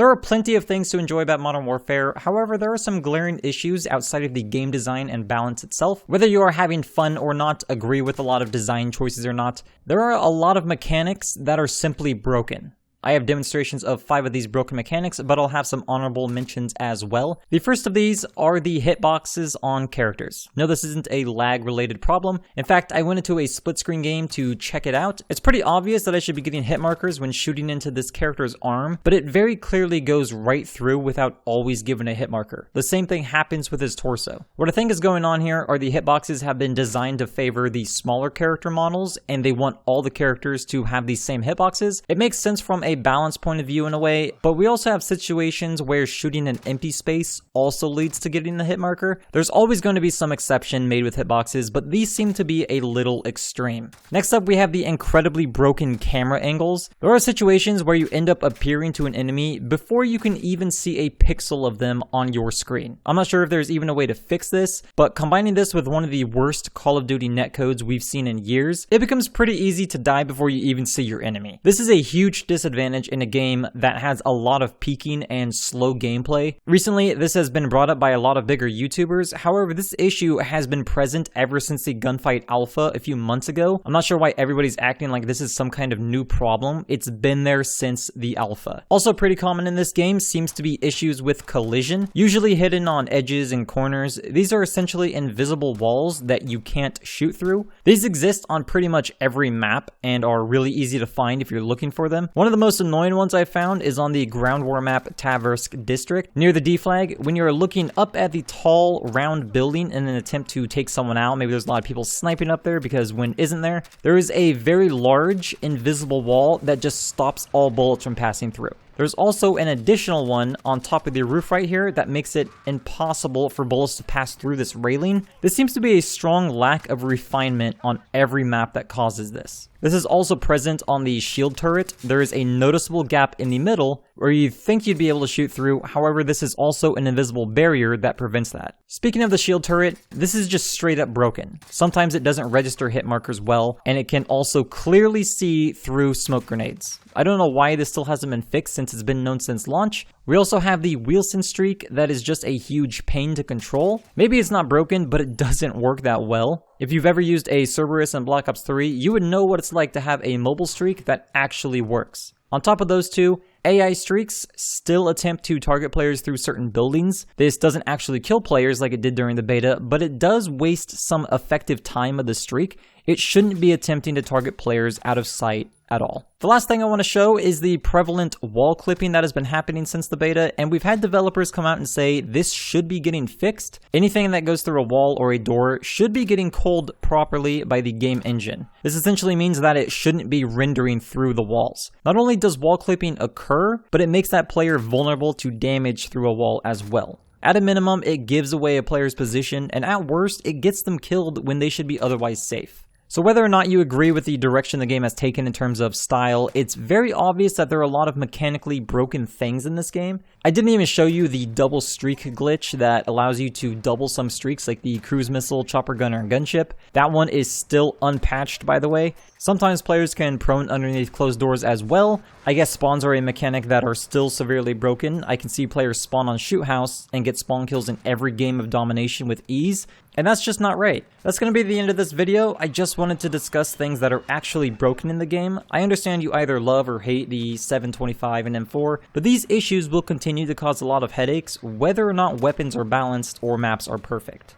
There are plenty of things to enjoy about Modern Warfare, however there are some glaring issues outside of the game design and balance itself. Whether you are having fun or not, agree with a lot of design choices or not, there are a lot of mechanics that are simply broken. I have demonstrations of 5 of these broken mechanics, but I'll have some honorable mentions as well. The first of these are the hitboxes on characters. No, this isn't a lag-related problem. In fact, I went into a split-screen game to check it out. It's pretty obvious that I should be getting hit markers when shooting into this character's arm, but it very clearly goes right through without always giving a hit marker. The same thing happens with his torso. What I think is going on here are the hitboxes have been designed to favor the smaller character models, and they want all the characters to have these same hitboxes. It makes sense from a balance point of view in a way, but we also have situations where shooting an empty space also leads to getting the hit marker. There's always going to be some exception made with hitboxes, but these seem to be a little extreme. Next up, we have the incredibly broken camera angles. There are situations where you end up appearing to an enemy before you can even see a pixel of them on your screen. I'm not sure if there's even a way to fix this, but combining this with one of the worst Call of Duty netcodes we've seen in years, it becomes pretty easy to die before you even see your enemy. This is a huge disadvantage in a game that has a lot of peaking and slow gameplay. Recently, this has been brought up by a lot of bigger YouTubers. However, this issue has been present ever since the Gunfight Alpha a few months ago. I'm not sure why everybody's acting like this is some kind of new problem. It's been there since the Alpha. Also pretty common in this game seems to be issues with collision, usually hidden on edges and corners. These are essentially invisible walls that you can't shoot through. These exist on pretty much every map and are really easy to find if you're looking for them. One of the most annoying ones I found is on the ground war map Taversk District. Near the D flag, when you're looking up at the tall, round building in an attempt to take someone out, maybe there's a lot of people sniping up there because wind isn't there, there is a very large, invisible wall that just stops all bullets from passing through. There's also an additional one on top of the roof right here that makes it impossible for bullets to pass through this railing. This seems to be a strong lack of refinement on every map that causes this. This is also present on the shield turret. There is a noticeable gap in the middle where you think you'd be able to shoot through. However, this is also an invisible barrier that prevents that. Speaking of the shield turret, this is just straight up broken. Sometimes it doesn't register hit markers well, and it can also clearly see through smoke grenades. I don't know why this still hasn't been fixed since it's been known since launch. We also have the Wheelson streak that is just a huge pain to control. Maybe it's not broken, but it doesn't work that well. If you've ever used a Cerberus in Black Ops 3, you would know what it's like to have a mobile streak that actually works. On top of those two, AI streaks still attempt to target players through certain buildings. This doesn't actually kill players like it did during the beta, but it does waste some effective time of the streak. It shouldn't be attempting to target players out of sight at all. The last thing I want to show is the prevalent wall clipping that has been happening since the beta, and we've had developers come out and say this should be getting fixed. Anything that goes through a wall or a door should be getting culled properly by the game engine. This essentially means that it shouldn't be rendering through the walls. Not only does wall clipping occur, but it makes that player vulnerable to damage through a wall as well. At a minimum, it gives away a player's position, and at worst, it gets them killed when they should be otherwise safe. So whether or not you agree with the direction the game has taken in terms of style, it's very obvious that there are a lot of mechanically broken things in this game. I didn't even show you the double streak glitch that allows you to double some streaks like the cruise missile, chopper gunner, and gunship. That one is still unpatched, by the way. Sometimes players can prone underneath closed doors as well. I guess spawns are a mechanic that are still severely broken. I can see players spawn on shoot house and get spawn kills in every game of domination with ease, and that's just not right. That's going to be the end of this video. I just wanted to discuss things that are actually broken in the game. I understand you either love or hate the 7.25 and M4, but these issues will continue to cause a lot of headaches whether or not weapons are balanced or maps are perfect.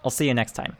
I'll see you next time.